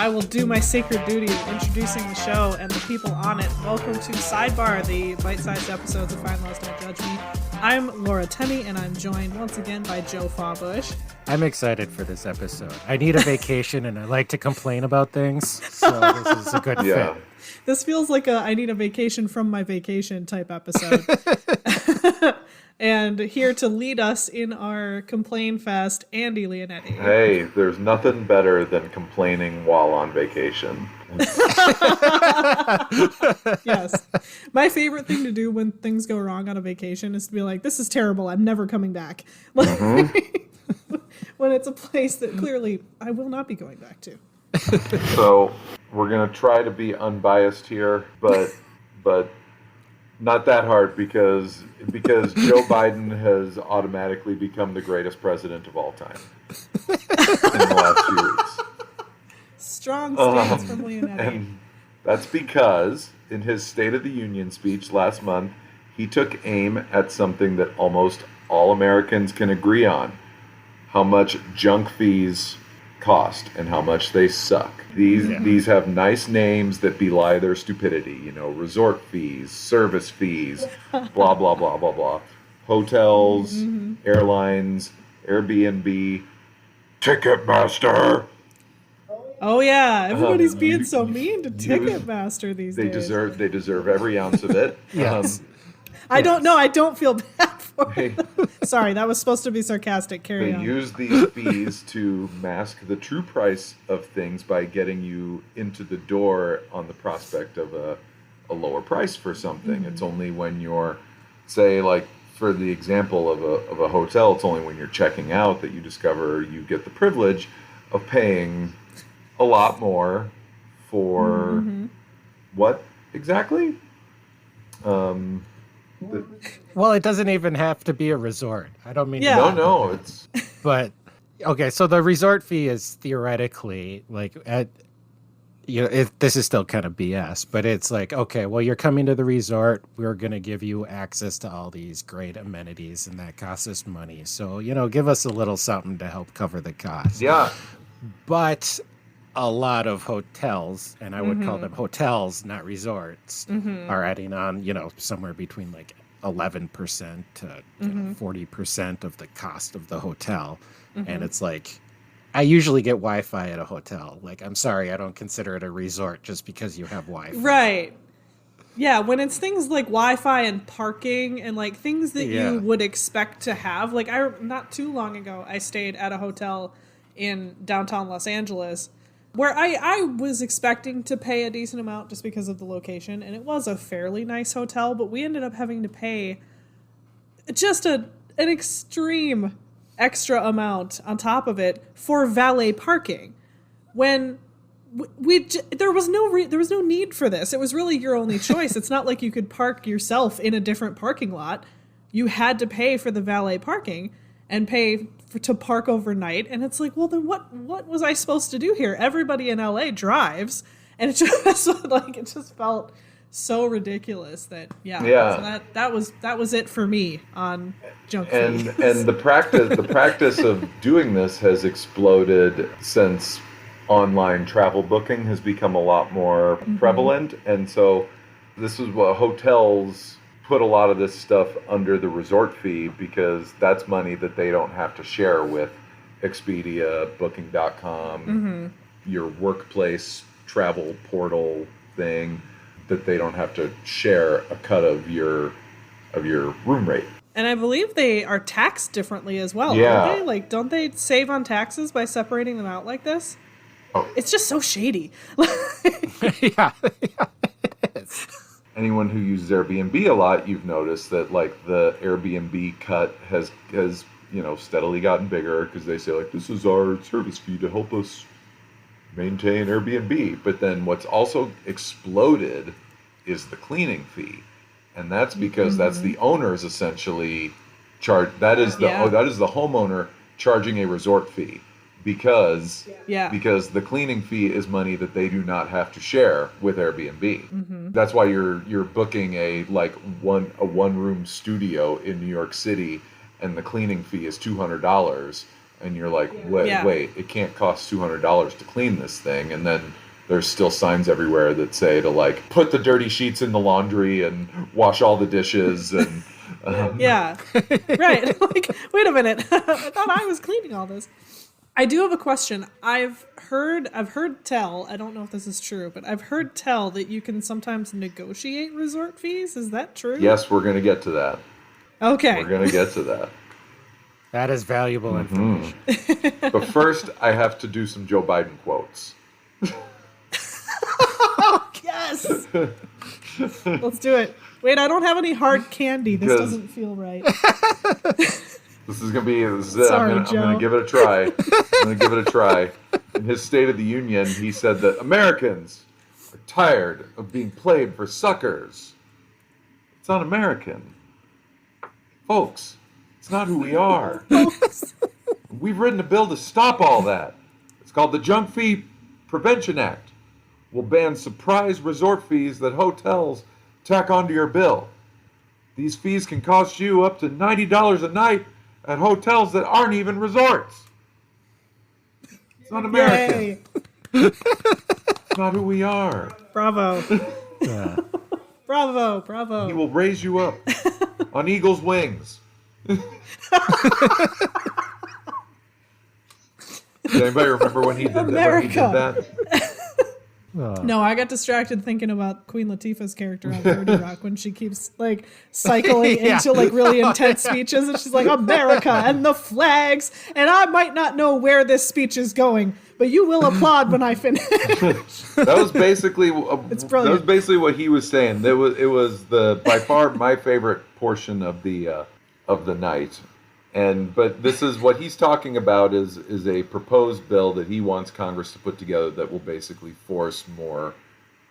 I will do my sacred duty of introducing the show and the people on it. Welcome to Sidebar, the bite-sized episodes of Fine Laws Don't Judge Me. I'm Laura Tenney, and I'm joined once again by Joe Fawbush. I'm excited for this episode. I need a vacation, and I like to complain about things, so this is a good fit. This feels like a I need a vacation from my vacation type episode. And here to lead us in our Complain Fest, Andy Leonetti. Hey, there's nothing better than complaining while on vacation. Yes. My favorite thing to do when things go wrong on a vacation is to be like, this is terrible, I'm never coming back. Mm-hmm. When it's a place that clearly I will not be going back to. So we're going to try to be unbiased here, but not that hard because Joe Biden has automatically become the greatest president of all time in the last few weeks. Strong stance from Leonetti. And that's because in his State of the Union speech last month, he took aim at something that almost all Americans can agree on: how much junk fees cost and how much they suck. These have nice names that belie their stupidity. You know, resort fees, service fees, blah, blah, blah, blah, blah. Hotels, airlines, Airbnb, Ticketmaster. Oh yeah, everybody's being so mean to Ticketmaster these days. They deserve every ounce of it. Yes. I don't know. I don't feel bad for them. Sorry, that was supposed to be sarcastic. Carry on. They use these fees to mask the true price of things by getting you into the door on the prospect of a lower price for something. Mm-hmm. It's only when you're, say, like for the example of a hotel, it's only when you're checking out that you discover you get the privilege of paying a lot more for what exactly? Well, it doesn't even have to be a resort. I don't mean No, it's but okay, so the resort fee is theoretically like this is still kind of BS, but it's like, okay, well, you're coming to the resort, we're going to give you access to all these great amenities, and that costs us money. So, give us a little something to help cover the cost. Yeah. But a lot of hotels, and I would call them hotels, not resorts, are adding on, somewhere between like 11% to 40% of the cost of the hotel. And it's like, I usually get Wi-Fi at a hotel. Like, I'm sorry, I don't consider it a resort just because you have Wi-Fi. Right. Yeah, when it's things like Wi-Fi and parking and like things that you would expect to have. Like, not too long ago, I stayed at a hotel in downtown Los Angeles where I was expecting to pay a decent amount just because of the location, and it was a fairly nice hotel, but we ended up having to pay just an extreme extra amount on top of it for valet parking when there was no need for this. It was really your only choice. It's not like you could park yourself in a different parking lot. You had to pay for the valet parking and pay to park overnight, and it's like, well, then what was I supposed to do here? Everybody in LA drives, and it just felt so ridiculous that So that was it for me on junk fees. And the practice of doing this has exploded since online travel booking has become a lot more prevalent, and so this is what hotels put a lot of this stuff under the resort fee because that's money that they don't have to share with Expedia, Booking.com, your workplace travel portal thing, that they don't have to share a cut of your room rate. And I believe they are taxed differently as well. Yeah. Don't they? Like, don't they save on taxes by separating them out like this? Oh. It's just so shady. Yeah, it is. Anyone who uses Airbnb a lot, you've noticed that like the Airbnb cut has steadily gotten bigger because they say like, this is our service fee to help us maintain Airbnb. But then what's also exploded is the cleaning fee, and that's because that's the owners essentially charge. That is the homeowner charging a resort fee. Because the cleaning fee is money that they do not have to share with Airbnb. That's why you're booking a one room studio in New York City, and the cleaning fee is $200. and you're like, wait, it can't cost $200 to clean this thing, and then there's still signs everywhere that say to like put the dirty sheets in the laundry and wash all the dishes and yeah, right. Like, wait a minute, I thought I was cleaning all this. I do have a question. I've heard tell, I don't know if this is true, but I've heard tell that you can sometimes negotiate resort fees. Is that true? Yes, we're going to get to that. Okay. We're going to get to that. That is valuable information. But first, I have to do some Joe Biden quotes. Yes. Let's do it. Wait, I don't have any hard candy. This doesn't feel right. This is gonna be. Sorry, I'm gonna give it a try. I'm gonna give it a try. In his State of the Union, he said that Americans are tired of being played for suckers. It's un-American, folks. It's not who we are. We've written a bill to stop all that. It's called the Junk Fee Prevention Act. Will ban surprise resort fees that hotels tack onto your bill. These fees can cost you up to $90 a night at hotels that aren't even resorts. It's not American. It's not who we are. Bravo. Yeah. Bravo. He will raise you up on eagle's wings. Does anybody remember when he did that? No, I got distracted thinking about Queen Latifah's character on 30 Rock when she keeps like cycling into like really intense speeches, and she's like, America and the flags, and I might not know where this speech is going, but you will applaud when I finish. That was basically It's brilliant. That was basically what he was saying. It was the by far my favorite portion of the night. But this is what he's talking about is a proposed bill that he wants Congress to put together that will basically force more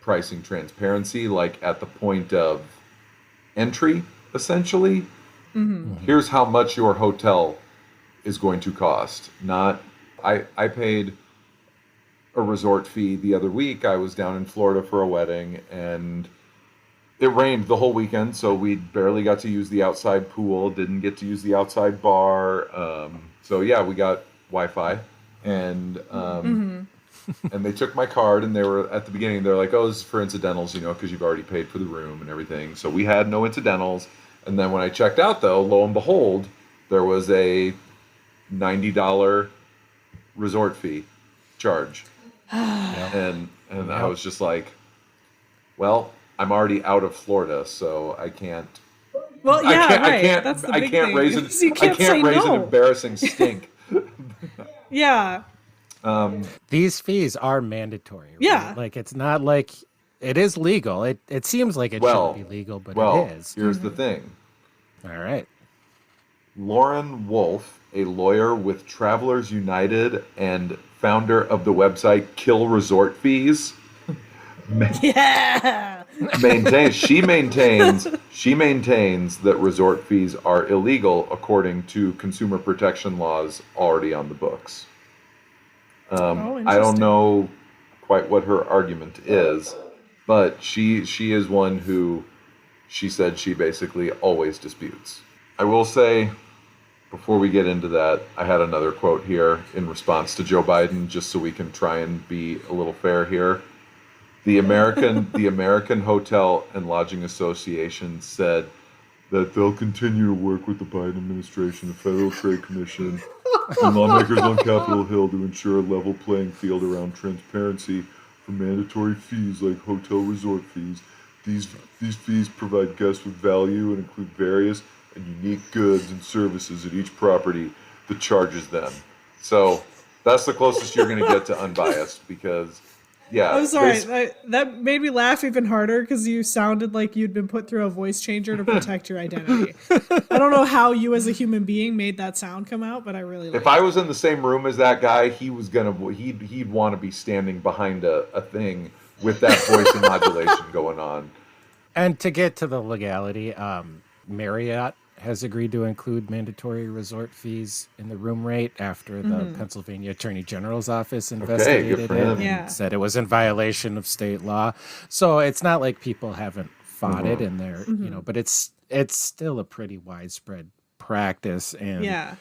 pricing transparency, like at the point of entry, essentially. Mm-hmm. Here's how much your hotel is going to cost. I paid a resort fee the other week. I was down in Florida for a wedding, and it rained the whole weekend, so we barely got to use the outside pool, didn't get to use the outside bar. So yeah, we got Wi-Fi, and and they took my card, and they were, at the beginning, they're like, oh, this is for incidentals, because you've already paid for the room and everything. So we had no incidentals. And then when I checked out, though, lo and behold, there was a $90 resort fee charge. And I was just like, well, I'm already out of Florida, so I can't. Well, yeah, I can't, That's the I big can't thing. raise I can't raise an embarrassing stink. Yeah. These fees are mandatory. Right? Yeah. Like, it's not like it is legal. It seems like it shouldn't be legal, but it is. Here's the thing. All right. Lauren Wolf, a lawyer with Travelers United and founder of the website Kill Resort Fees. Yeah. She maintains that resort fees are illegal according to consumer protection laws already on the books. I don't know quite what her argument is, but she is one who she said she basically always disputes. I will say, before we get into that, I had another quote here in response to Joe Biden, just so we can try and be a little fair here. The American Hotel and Lodging Association said that they'll continue to work with the Biden administration, the Federal Trade Commission, and lawmakers on Capitol Hill to ensure a level playing field around transparency for mandatory fees like hotel resort fees. These fees provide guests with value and include various and unique goods and services at each property that charges them. So that's the closest you're going to get to unbiased, because yeah. I'm sorry. That made me laugh even harder because you sounded like you'd been put through a voice changer to protect your identity. I don't know how you as a human being made that sound come out, but I really liked If I was in the same room as that guy, he'd want to be standing behind a thing with that voice and modulation going on. And to get to the legality, Marriott has agreed to include mandatory resort fees in the room rate after the Pennsylvania Attorney General's office investigated it and said it was in violation of state law. So it's not like people haven't fought it in there, but it's still a pretty widespread practice. And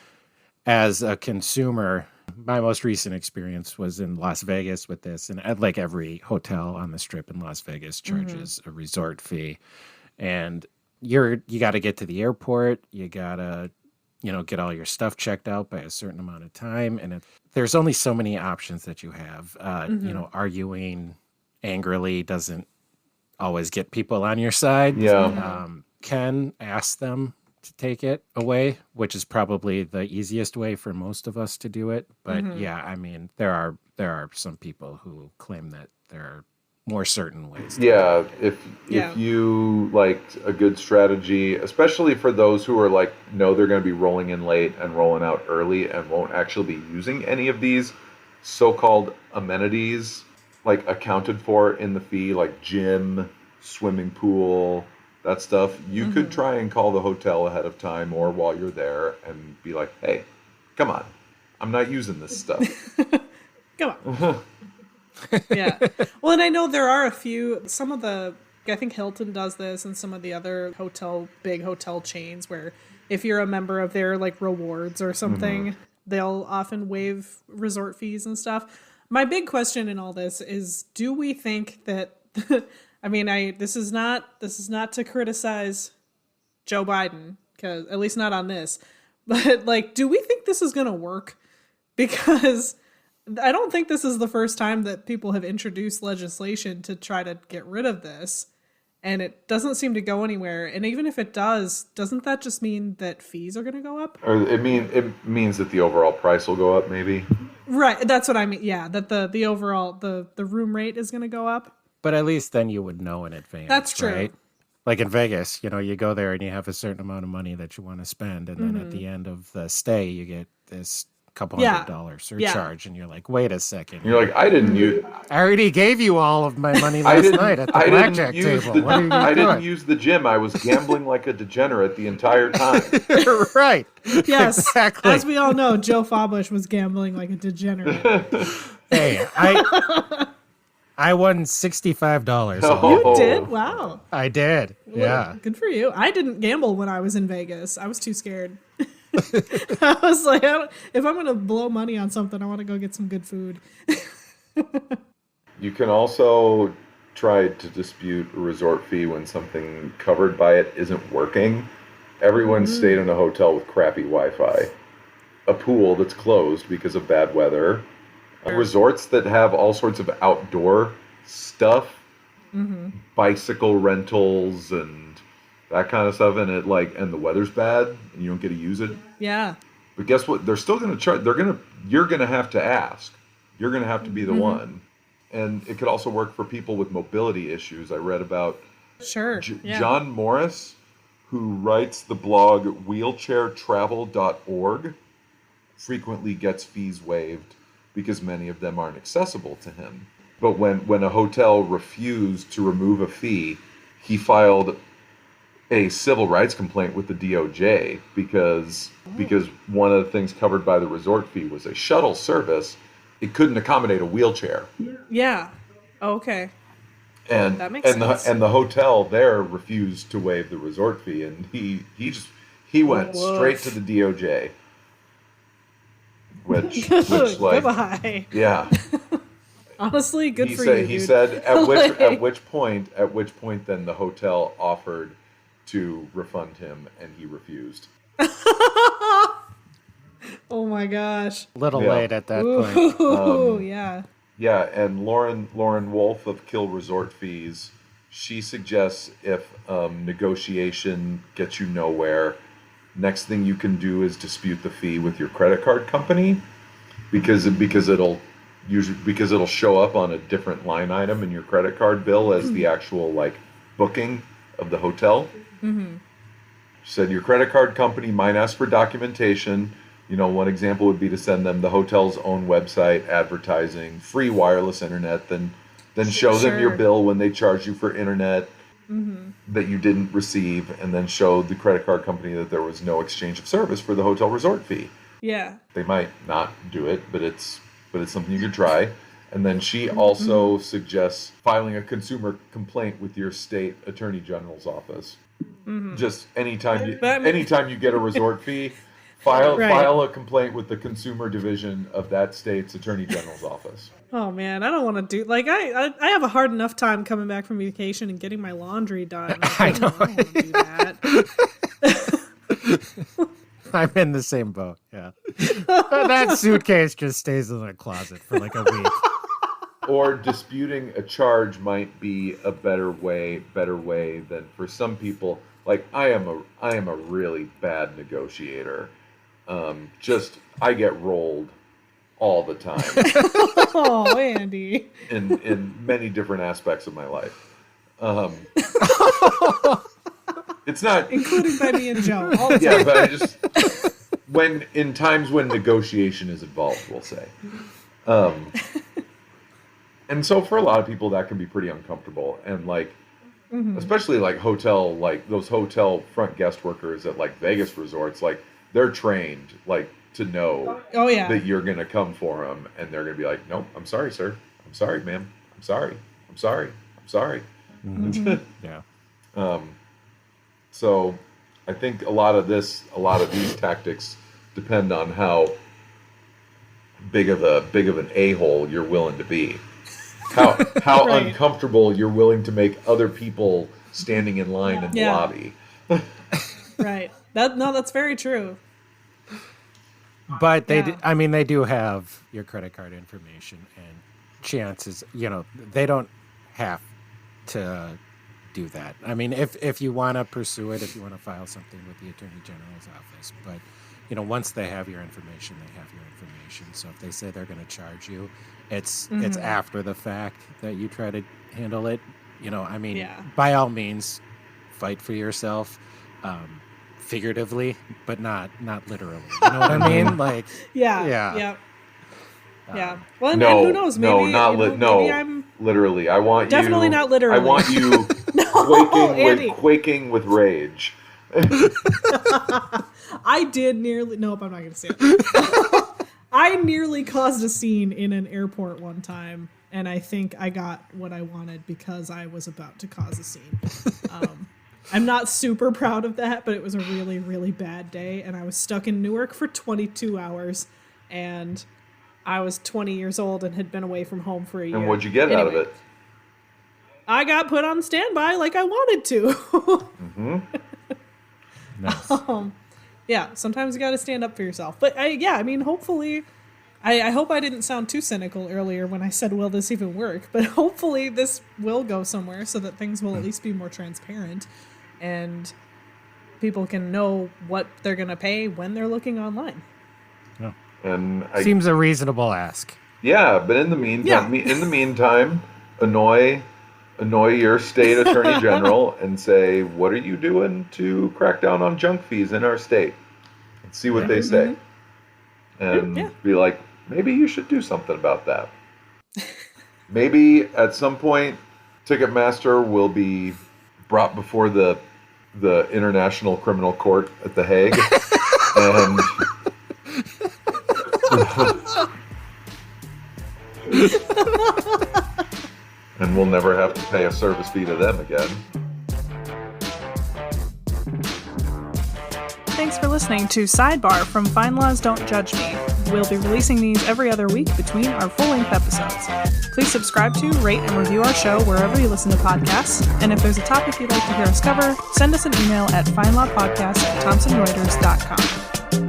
as a consumer, my most recent experience was in Las Vegas with this, and like every hotel on the Strip in Las Vegas charges a resort fee, and you got to get to the airport, you got to get all your stuff checked out by a certain amount of time, and there's only so many options that you have. Arguing angrily doesn't always get people on your side. Yeah. Ken asked them to take it away, which is probably the easiest way for most of us to do it. But yeah, I mean, there are some people who claim that there are more certain ways. Yeah, if you like a good strategy, especially for those who are like know they're going to be rolling in late and rolling out early and won't actually be using any of these so-called amenities like accounted for in the fee, like gym, swimming pool, that stuff, you could try and call the hotel ahead of time or while you're there and be like, hey, come on, I'm not using this stuff. Come on. Yeah. Well, and I know there are some of the, I think Hilton does this and some of the other big hotel chains where if you're a member of their like rewards or something, they'll often waive resort fees and stuff. My big question in all this is, do we think that, I mean, this is not to criticize Joe Biden, because at least not on this, but like, do we think this is going to work? Because I don't think this is the first time that people have introduced legislation to try to get rid of this, and it doesn't seem to go anywhere. And even if it does, doesn't that just mean that fees are going to go up? Or it means that the overall price will go up, maybe. Right, that's what I mean. Yeah, that the overall the room rate is going to go up. But at least then you would know in advance. That's true. Right? Like in Vegas, you go there and you have a certain amount of money that you want to spend, and then at the end of the stay, you get this couple $100 surcharge, and you're like, wait a second. You're like, I already gave you all of my money last night at the blackjack table. I didn't use the gym. I was gambling like a degenerate the entire time. Right. Yes. Exactly. As we all know, Joe Fabush was gambling like a degenerate. Hey, I won $65. You did? Wow. I did. Yeah. Good for you. I didn't gamble when I was in Vegas. I was too scared. I was like, if I'm going to blow money on something, I want to go get some good food. You can also try to dispute a resort fee when something covered by it isn't working. Everyone stayed in a hotel with crappy Wi-Fi, a pool that's closed because of bad weather, resorts that have all sorts of outdoor stuff, bicycle rentals and that kind of stuff, and and the weather's bad and you don't get to use it. Yeah. But guess what? They're still going to try. You're going to have to ask. You're going to have to be the one. And it could also work for people with mobility issues. I read about John Morris, who writes the blog wheelchairtravel.org, frequently gets fees waived because many of them aren't accessible to him. But when a hotel refused to remove a fee, he filed a civil rights complaint with the DOJ because one of the things covered by the resort fee was a shuttle service. It couldn't accommodate a wheelchair. Yeah. Oh, okay. And that makes sense. The hotel there refused to waive the resort fee, and he went straight to the DOJ. Which like, goodbye. Yeah. Honestly, good for you. He said at which point then the hotel offered to refund him, and he refused. Oh my gosh. Little late at that point. Yeah. Yeah, and Lauren Wolf of Kill Resort Fees, she suggests if negotiation gets you nowhere, next thing you can do is dispute the fee with your credit card company, because it'll show up on a different line item in your credit card bill as the actual booking of the hotel. She said your credit card company might ask for documentation. One example would be to send them the hotel's own website, advertising, free wireless internet, then show them your bill when they charge you for internet that you didn't receive, and then show the credit card company that there was no exchange of service for the hotel resort fee. Yeah. They might not do it, but it's something you could try. And then she also suggests filing a consumer complaint with your state attorney general's office. Just anytime you get a resort fee, File a complaint with the consumer division of that state's attorney general's office. Oh man, I don't want to do like I have a hard enough time coming back from vacation and getting my laundry done. Like, I don't want to do that. I'm in the same boat. Yeah, that suitcase just stays in the closet for like a week. Or disputing a charge might be a better way than for some people. Like I am a really bad negotiator. I get rolled all the time. Oh, Andy. In many different aspects of my life. It's not including by me and Joe. All the time. Yeah, but I just in times when negotiation is involved, we'll say. And so for a lot of people that can be pretty uncomfortable, and like especially like those hotel front guest workers at like Vegas resorts, like they're trained like to know that you're going to come for them, and they're going to be like, nope, I'm sorry, sir. I'm sorry, ma'am. I'm sorry. Mm-hmm. Yeah. So I think a lot of these tactics depend on how big of an a-hole you're willing to be. How right. Uncomfortable you're willing to make other people standing in line in the lobby. Right. That's very true. But they do have your credit card information, and chances, they don't have to do that. I mean, if you want to pursue it, if you want to file something with the Attorney General's office, but once they have your information, they have your information. So if they say they're going to charge you, it's after the fact that you try to handle it. By all means, fight for yourself. Figuratively, but not literally. You know what I mean? Like, yeah. Well, and who knows? Maybe, maybe I'm literally. I want definitely you, not literally. I want you quaking with rage. I did nearly. Nope, I'm not going to say it. I nearly caused a scene in an airport one time, and I think I got what I wanted because I was about to cause a scene. I'm not super proud of that, but it was a really, really bad day, and I was stuck in Newark for 22 hours, and I was 20 years old and had been away from home for a year. And what'd you get out of it? I got put on standby like I wanted to. Mm-hmm. Nice. Yeah, sometimes you got to stand up for yourself. But hopefully, I hope I didn't sound too cynical earlier when I said, will this even work? But hopefully this will go somewhere so that things will at least be more transparent and people can know what they're going to pay when they're looking online. Yeah. And seems a reasonable ask. Yeah, but in the meantime, annoy your state attorney general and say, what are you doing to crack down on junk fees in our state? And see what they say. And be like, maybe you should do something about that. Maybe at some point, Ticketmaster will be brought before the International Criminal Court at The Hague. And we'll never have to pay a service fee to them again. Thanks for listening to Sidebar from FindLaws Don't Judge Me. We'll be releasing these every other week between our full-length episodes. Please subscribe to, rate, and review our show wherever you listen to podcasts. And if there's a topic you'd like to hear us cover, send us an email at FindLawPodcast@ThomsonReuters.com.